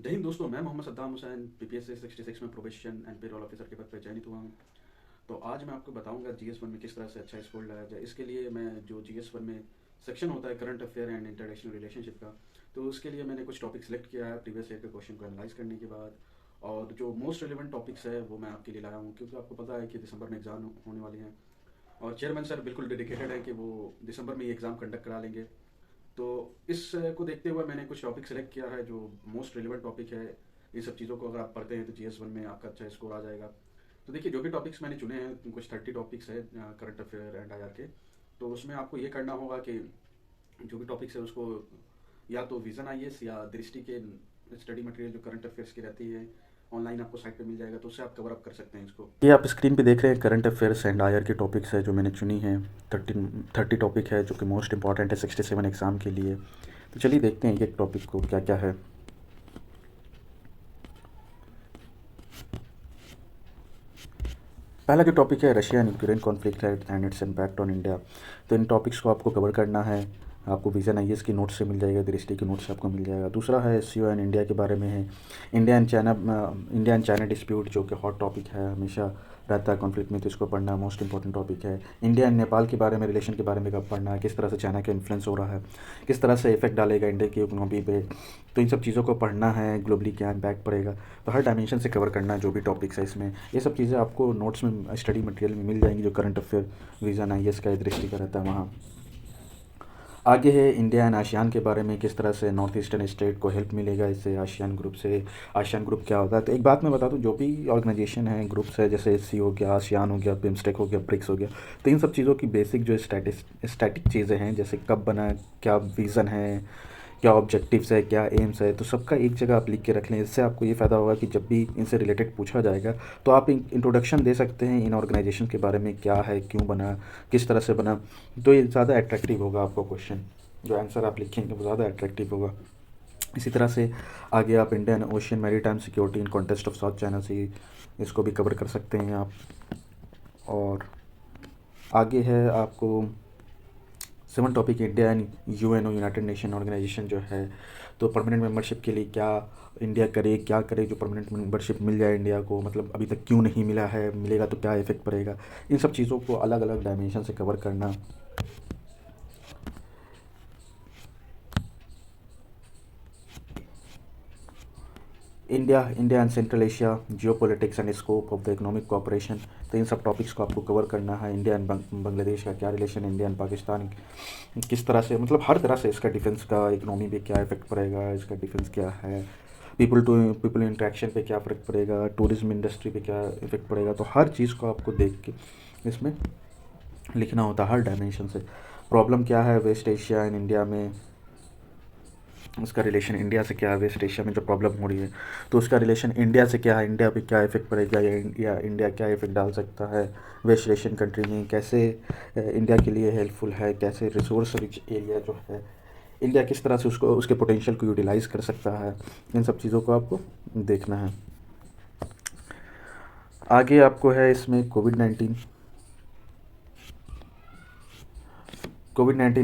जय हिंद दोस्तों। मैं मोहम्मद सद्दाम हुसैन पीपीएससी 66 में प्रोबेशन एंड पेरोल ऑफिसर के पद पर चयनित हुआ हूँ। तो आज मैं आपको बताऊंगा जीएस 1 में किस तरह से अच्छा स्कोर लाया जाए। इसके लिए मैं जो जीएस 1 में सेक्शन होता है current affair and international relationship का, तो उसके लिए मैंने कुछ टॉपिक सेलेक्ट किया है प्रीवियस ईयर के क्वेश्चन को एनालाइज करने के बाद। और जो मोस्ट रिलेवेंट टॉपिक्स है वो मैं आपके लिए लाया हूँ, क्योंकि आपको पता है कि दिसंबर में एग्ज़ाम होने वाले हैं और चेयरमैन सर बिल्कुल डेडिकेटेड है कि वो दिसंबर में ही एग्ज़ाम कंडक्ट करा लेंगे। तो इस को देखते हुए मैंने कुछ टॉपिक सेलेक्ट किया है जो मोस्ट रिलेवेंट टॉपिक है। ये सब चीज़ों को अगर आप पढ़ते हैं तो जीएस 1 में आपका अच्छा स्कोर आ जाएगा। तो देखिए, जो भी टॉपिक्स मैंने चुने हैं, कुछ 30 टॉपिक्स है करंट अफेयर एंड आईआर के। तो उसमें आपको ये करना होगा कि जो भी टॉपिक्स है उसको या तो विजन आईएएस या दृष्टि के स्टडी मटेरियल जो करंट अफेयर्स की रहती है ऑनलाइन आपको साइट पे मिल जाएगा, तो उससे आप कवर अप कर सकते हैं इसको। ये आप स्क्रीन पे देख रहे हैं करंट अफेयर्स एंड आईआर की टॉपिक्स है जो मैंने चुनी है। 30 टॉपिक है जो कि मोस्ट इंपॉर्टेंट है 67 एग्ज़ाम के लिए। तो चलिए देखते हैं एक टॉपिक को क्या क्या है। पहला जो टॉपिक है रशिया एंड यूक्रेन कॉन्फ्लिक्ट है and it's impact on India. तो इन टॉपिक्स को आपको कवर करना है। आपको विजन आईएएस की नोट से मिल जाएगा, दृष्टि की नोट से आपको मिल जाएगा। दूसरा है एससीओ एंड इंडिया के बारे में है। इंडिया एंड चाइना डिस्प्यूट जो कि हॉट टॉपिक है, हमेशा रहता है कॉन्फ्लिक्ट में, तो इसको पढ़ना मोस्ट इंपॉर्टेंट टॉपिक है। इंडिया एंड नेपाल के बारे में, रिलेशन के बारे में कब पढ़ना है, किस तरह से चाइना का इन्फ्लुएंस हो रहा है, किस तरह से इफेक्ट डालेगा इंडिया की इकोनॉमी पे। तो इन सब चीज़ों को पढ़ना है, ग्लोबली क्या इम्पैक्ट पड़ेगा। तो हर डायमेंशन से कवर करना है जो भी टॉपिक्स है इसमें। ये सब चीज़ें आपको नोट्स में, स्टडी मटेरियल में मिल जाएंगी जो करंट अफेयर विजन आईएएस का दृष्टि का रहता है वहाँ। आगे है इंडिया एंड आसियान के बारे में, किस तरह से नॉर्थ ईस्टर्न स्टेट को हेल्प मिलेगा इससे, आसियान ग्रुप से। आसियान ग्रुप क्या होता है, तो एक बात मैं बता दूं, जो भी ऑर्गेनाइजेशन है, ग्रुप्स है, जैसे एससी हो गया, आसियान हो गया, बिम्स्टेक हो गया, ब्रिक्स हो गया, तो इन सब चीज़ों की बेसिक जो स्टैटिक चीज़ें हैं, जैसे कब बना, क्या विज़न है, क्या ऑब्जेक्टिव्स है, क्या एम्स है, तो सबका एक जगह आप लिख के रख लें। इससे आपको ये फ़ायदा होगा कि जब भी इनसे रिलेटेड पूछा जाएगा तो आप इंट्रोडक्शन दे सकते हैं इन ऑर्गेनाइजेशन के बारे में, क्या है, क्यों बना, किस तरह से बना। तो ये ज़्यादा अट्रैक्टिव होगा आपको क्वेश्चन, जो आंसर आप लिखेंगे वो ज़्यादा अट्रैक्टिव होगा। इसी तरह से आगे आप Indian Ocean maritime security in contest of South China Sea, इसको भी कवर कर सकते हैं आप। और आगे है आपको 7 topic India and UNO United Nation Organisation जो है, तो परमानेंट मेंबरशिप के लिए क्या इंडिया करे, क्या करे जो परमानेंट मेंबरशिप मिल जाए इंडिया को, मतलब अभी तक क्यों नहीं मिला है, मिलेगा तो क्या इफेक्ट पड़ेगा। इन सब चीज़ों को अलग अलग डायमेंशन से कवर करना। India and central Asia, Jio politics and scope of the economic cooperation. तो इन सब टॉपिक्स को आपको कवर करना है। इंडिया एंड बांग्लादेश का क्या रिलेशन है, इंडिया एंड पाकिस्तान किस तरह से, मतलब हर तरह से इसका डिफेंस का इकोनॉमी पे क्या इफेक्ट पड़ेगा, इसका डिफेंस क्या है, पीपल टू पीपल इंट्रैक्शन पे क्या फ़र्क पड़ेगा, टूरिज्म इंडस्ट्री पे क्या इफेक्ट पड़ेगा। तो हर चीज़ को आपको देख के इसमें लिखना होता है हर डायमेंशन से। प्रॉब्लम क्या है वेस्ट एशिया एंड इंडिया में, उसका रिलेशन इंडिया से क्या है, वेस्ट एशिया में जो प्रॉब्लम हो रही है तो उसका रिलेशन इंडिया से क्या है, इंडिया पे क्या इफेक्ट पड़ेगा, या इंडिया क्या इफेक्ट डाल सकता है वेस्ट एशियन कंट्री में, कैसे इंडिया के लिए हेल्पफुल है, कैसे रिसोर्स रिच एरिया जो है इंडिया किस तरह से उसको, उसके पोटेंशियल को यूटिलाइज़ कर सकता है। इन सब चीज़ों को आपको देखना है। आगे आपको है इसमें कोविड-19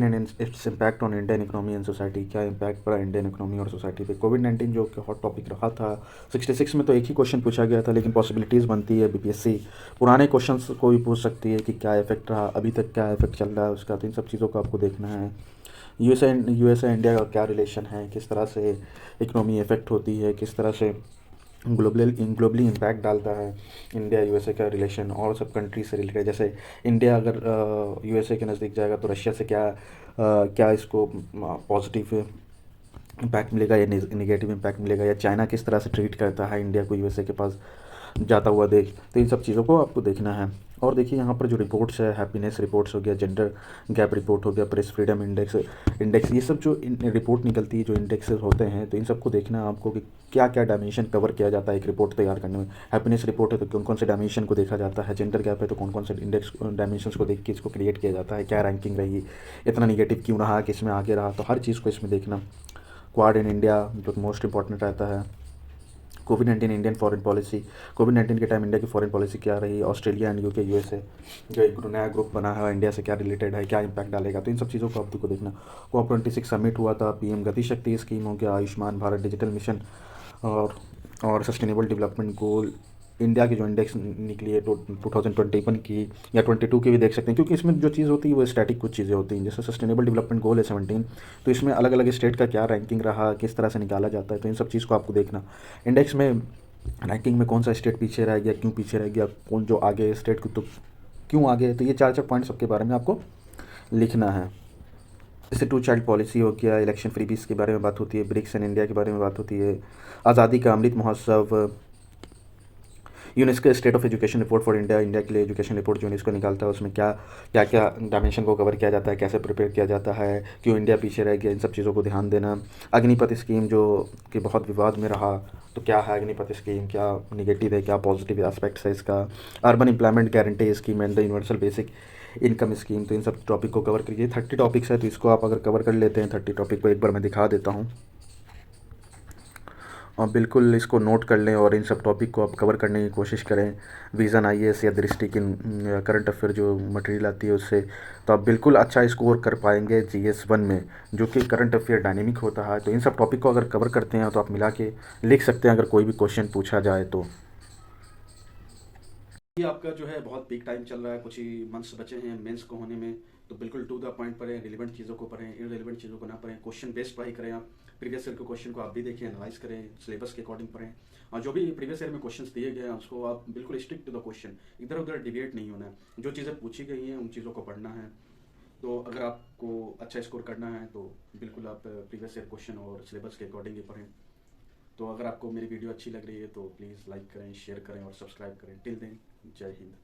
and it's impact on Indian economy and society. क्या इम्पैक्ट पड़ा इंडियन इकोनॉमी और सोसाइटी पे कोविड-19, जो कि हॉट टॉपिक रहा था। 66 में तो एक ही क्वेश्चन पूछा गया था, लेकिन पॉसिबिलिटीज़ बनती है बीपीएससी पुराने क्वेश्चंस को भी पूछ सकती है कि क्या इफेक्ट रहा, अभी तक क्या इफेक्ट चल रहा है उसका। तो इन सब चीज़ों को आपको देखना है। यूएसए इंडिया का क्या रिलेशन है, किस तरह से इकोनॉमी इफेक्ट होती है, किस तरह से ग्लोबली इम्पैक्ट डालता है इंडिया यूएसए का रिलेशन, और सब कंट्री से रिलेटेड। जैसे इंडिया अगर यूएसए के नज़दीक जाएगा तो रशिया से क्या इसको पॉजिटिव इम्पैक्ट मिलेगा या नेगेटिव इम्पैक्ट मिलेगा, या चाइना किस तरह से ट्रीट करता है इंडिया को यूएसए के पास जाता हुआ देख। तो इन सब चीज़ों को आपको देखना है। और देखिए यहाँ पर जो रिपोर्ट्स है, हैप्पीनेस रिपोर्ट्स हो गया, जेंडर गैप रिपोर्ट हो गया, प्रेस फ्रीडम इंडेक्स, ये सब जो रिपोर्ट निकलती है, जो इंडेक्सेस होते हैं, तो इन सबको देखना है आपको कि क्या क्या डायमेंशन कवर किया जाता है एक रिपोर्ट तैयार करने में। हैप्पीनेस रिपोर्ट है तो कौन कौन से डायमेंशन को देखा जाता है, जेंडर गैप है तो कौन कौन से इंडेक्स डायमेंशंस को देख के इसको क्रिएट किया जाता है, क्या रैंकिंग रही, इतना निगेटिव क्यों रहा, किस में आगे रहा, तो हर चीज़ को इसमें देखना। क्वाड इन इंडिया जो मोस्ट इंपॉर्टेंट रहता है। कोविड-19 इंडियन फॉरेन पॉलिसी, कोविड-19 के टाइम इंडिया की फॉरेन पॉलिसी क्या रही, ऑस्ट्रेलिया एंड यूके यूएसए जो एक नया ग्रुप बना है इंडिया से क्या रिलेटेड है, क्या इंपैक्ट डालेगा। तो इन सब चीज़ों को आपको देखना। COP26 समिट हुआ था, पीएम गति शक्ति स्कीम हो गया, आयुष्मान भारत डिजिटल मिशन और सस्टेनेबल डेवलपमेंट गोल इंडिया की जो इंडेक्स निकली है 2021 की या 22 की भी देख सकते हैं, क्योंकि इसमें जो चीज़ होती है वो स्टैटिक कुछ चीज़ें होती हैं। जैसे सस्टेनेबल डेवलपमेंट गोल है 17, तो इसमें अलग अलग स्टेट का क्या रैंकिंग रहा, किस तरह से निकाला जाता है, तो इन सब चीज़ को आपको देखना। इंडेक्स में रैंकिंग में कौन सा स्टेट पीछे रह गया, क्यों पीछे रह गया, कौन जो आगे स्टेट को तो क्यों आगे है, तो ये चार चार पॉइंट सबके बारे में आपको लिखना है। जैसे टू चाइल्ड पॉलिसी हो गया, इलेक्शन फ्री बीस के बारे में बात होती है, ब्रिक्स एंड इंडिया के बारे में बात होती है, आज़ादी का Amrit Mahotsav, UNESCO state of education report for India, India के लिए एजुकेशन रिपोर्ट जो यूनेस्को निकालता है उसमें क्या क्या क्या डायमेंशन को कवर किया जाता है, कैसे प्रिपेयर किया जाता है, क्यों इंडिया पीछे रह गया, इन सब चीज़ों को ध्यान देना। अग्निपथ स्कीम जो कि बहुत विवाद में रहा, तो क्या है अग्निपथ स्कीम, क्या निगेटिव है, क्या पॉजिटिव एस्पेक्ट्स है इसका। Urban employment guarantee scheme and the universal basic income scheme, तो इन सब टॉपिक को कवर करिए। 30 टॉपिक्स है, तो इसको आप अगर कवर कर लेते हैं 30 टॉपिक को, एक बार मैं दिखा देता हूँ और बिल्कुल इसको नोट कर लें और इन सब टॉपिक को आप कवर करने की कोशिश करें। विज़न आईएएस या दृष्टि की करंट अफेयर जो मटेरियल आती है उससे, तो आप बिल्कुल अच्छा स्कोर कर पाएंगे जीएस 1 में, जो कि करंट अफेयर डायनेमिक होता है। तो इन सब टॉपिक को अगर कवर करते हैं तो आप मिला के लिख सकते हैं अगर कोई भी क्वेश्चन पूछा जाए तो। ये आपका जो है बहुत पीक टाइम चल रहा है, कुछ ही मंथ्स बचे हैं मेंस को होने में, तो बिल्कुल टू द पॉइंट पढ़ें, रिलेवेंट चीज़ों को पढ़ें, इनरिलेवेंट चीज़ों को ना पढ़ें, क्वेश्चन बेस्ड पढ़ाई करें आप। प्रीवियस ईयर के क्वेश्चन को आप भी देखें, एनालाइज करें, सिलेबस के अकॉर्डिंग पढ़ें, और जो भी प्रीवियस ईयर में क्वेश्चंस दिए गए हैं उसको आप बिल्कुल स्टिक टू द क्वेश्चन, इधर उधर डिबेट नहीं होना है। जो चीज़ें पूछी गई हैं उन चीज़ों को पढ़ना है। तो अगर आपको अच्छा स्कोर करना है तो बिल्कुल आप प्रीवियस ईयर क्वेश्चन और सिलेबस के अकॉर्डिंग ही पढ़ें। तो अगर आपको मेरी वीडियो अच्छी लग रही है तो प्लीज़ लाइक करें, शेयर करें और सब्सक्राइब करें। टिल देन, जय हिंद।